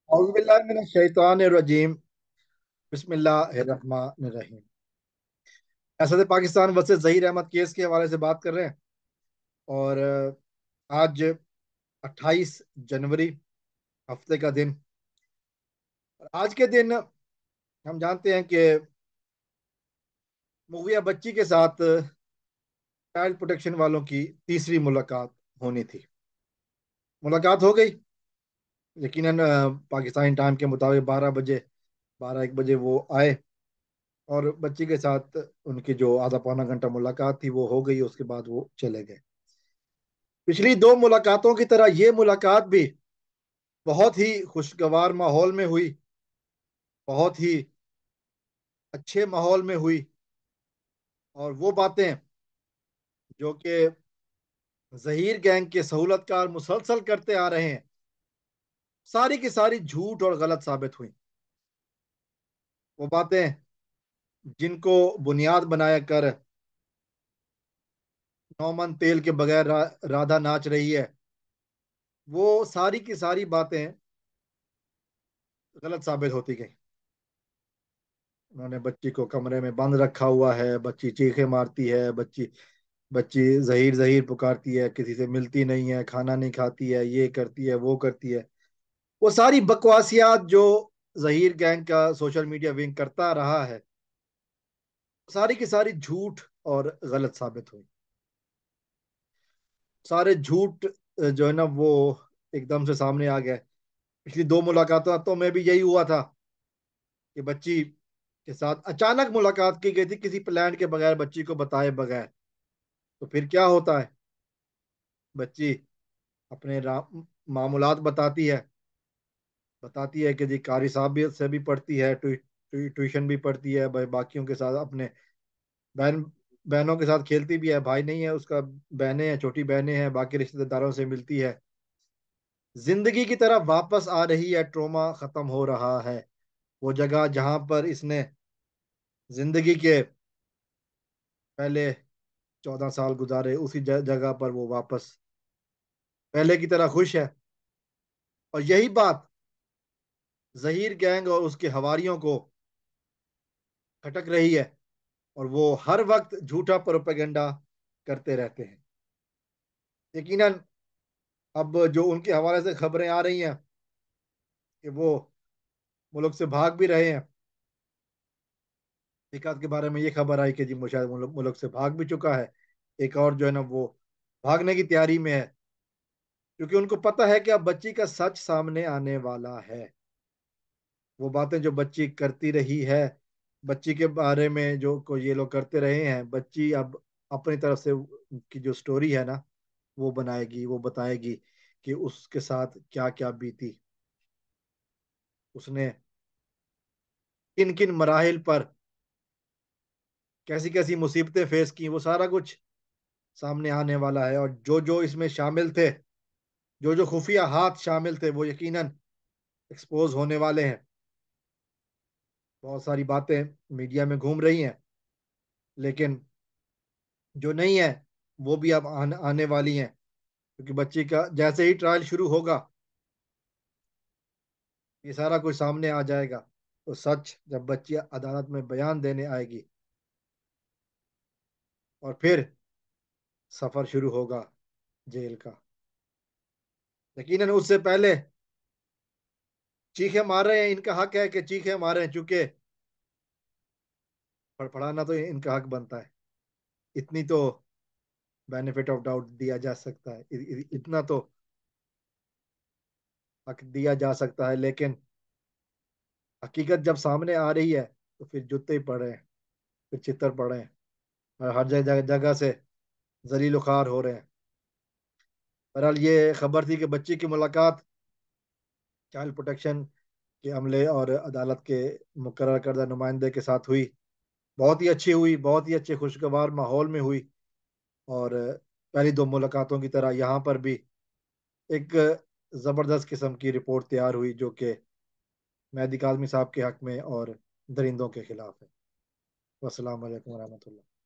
औज़ुबिल्लाहिमिनश्शैतानिर्रजीम बिस्मिल्लाहिर्रहमानिर्रहीम। Asad Pakistan versus Zaheer Ahmad case के हवाले से बात कर रहे हैं। और आज 28 जनवरी, हफ्ते का दिन। और आज के दिन हम जानते हैं कि मुगिया बच्ची के साथ चाइल्ड प्रोटेक्शन वालों की तीसरी मुलाकात होनी थी। मुलाकात हो गई। यकीनन पाकिस्तानी टाइम के मुताबिक 12 बजे, 12-1 बजे वो आए और बच्ची के साथ उनकी जो आधा पौना घंटा मुलाकात थी वो हो गई। उसके बाद वो चले गए। पिछली दो मुलाकातों की तरह ये मुलाकात भी बहुत ही खुशगवार माहौल में हुई, बहुत ही अच्छे माहौल में हुई। और वो बातें जो कि जहीर गैंग के सहूलतकार मुसलसल करते आ रहे हैं, सारी की सारी झूठ और गलत साबित हुई। वो बातें जिनको बुनियाद बनाया कर नौमन तेल के बगैर राधा नाच रही है, वो सारी की सारी बातें गलत साबित होती गई। उन्होंने बच्ची को कमरे में बंद रखा हुआ है, बच्ची चीखें मारती है, बच्ची बच्ची जहीर जहीर पुकारती है, किसी से मिलती नहीं है, खाना नहीं खाती है, ये करती है, वो करती है। वो सारी बकवासियात जो जहीर गैंग का सोशल मीडिया विंग करता रहा है, सारी की सारी झूठ और गलत साबित हुई। सारे झूठ जो है ना वो एकदम से सामने आ गए। पिछली दो मुलाकातों में भी यही हुआ था कि बच्ची के साथ अचानक मुलाकात की गई थी, किसी प्लान के बगैर, बच्ची को बताए बगैर। तो फिर क्या होता है? बच्ची अपने मामूलात बताती है कि जी कारी साहब भी से भी पढ़ती है, ट्यूशन भी पढ़ती है, भाई बाकियों के साथ अपने बहन बहनों के साथ खेलती भी है, भाई नहीं है उसका, बहनें हैं, छोटी बहनें हैं, बाकी रिश्तेदारों से मिलती है। जिंदगी की तरफ वापस आ रही है, ट्रोमा खत्म हो रहा है। वो जगह जहां पर इसने जिंदगी के पहले 14 साल गुजारे, उसी जगह पर वो वापस पहले की तरह खुश है। और यही बात जहीर गैंग और उसके हवारियों को खटक रही है, और वो हर वक्त झूठा प्रोपेगेंडा करते रहते हैं। यकीनन अब जो उनके हवाले से खबरें आ रही हैं कि वो मुल्क से भाग भी रहे हैं। एक आध के बारे में ये खबर आई कि जी वो शायद मुल्क से भाग भी चुका है। एक और जो है ना वो भागने की तैयारी में है, क्योंकि उनको पता है कि अब बच्ची का सच सामने आने वाला है। वो बातें जो बच्ची करती रही है, बच्ची के बारे में जो को ये लोग करते रहे हैं, बच्ची अब अपनी तरफ से की जो स्टोरी है ना वो बनाएगी, वो बताएगी कि उसके साथ क्या क्या बीती, उसने किन किन मराहिल पर कैसी कैसी मुसीबतें फेस की। वो सारा कुछ सामने आने वाला है। और जो जो इसमें शामिल थे, जो जो खुफिया हाथ शामिल थे, वो यकीनन एक्सपोज होने वाले हैं। बहुत सारी बातें मीडिया में घूम रही हैं, लेकिन जो नहीं है वो भी अब आने वाली हैं। क्योंकि बच्ची का जैसे ही ट्रायल शुरू होगा, ये सारा कुछ सामने आ जाएगा। तो सच जब बच्ची अदालत में बयान देने आएगी, और फिर सफर शुरू होगा जेल का। यकीनन उससे पहले चीखे मार रहे हैं, इनका हक है कि चीखे मारे हैं, चूंकि फड़फड़ाना तो इनका हक बनता है। इतनी तो बेनिफिट ऑफ डाउट दिया जा सकता है, इतना तो हक दिया जा सकता है। लेकिन हकीकत जब सामने आ रही है तो फिर जूते ही पड़े हैं, फिर चित्तर पड़े हैं, और हर जगह जगह से जलील खुखार हो रहे हैं। बहरहाल ये खबर थी कि बच्ची की मुलाकात चाइल्ड प्रोटेक्शन के अमले और अदालत के मुकर्रर करदा नुमाइंदे के साथ हुई। बहुत ही अच्छी हुई, बहुत ही अच्छे खुशगवार माहौल में हुई। और पहली दो मुलाकातों की तरह यहाँ पर भी एक ज़बरदस्त किस्म की रिपोर्ट तैयार हुई, जो कि मेहदी काज़मी साहब के हक में और दरिंदों के खिलाफ है। अस्सलाम वालेकुम रहमतुल्लाह।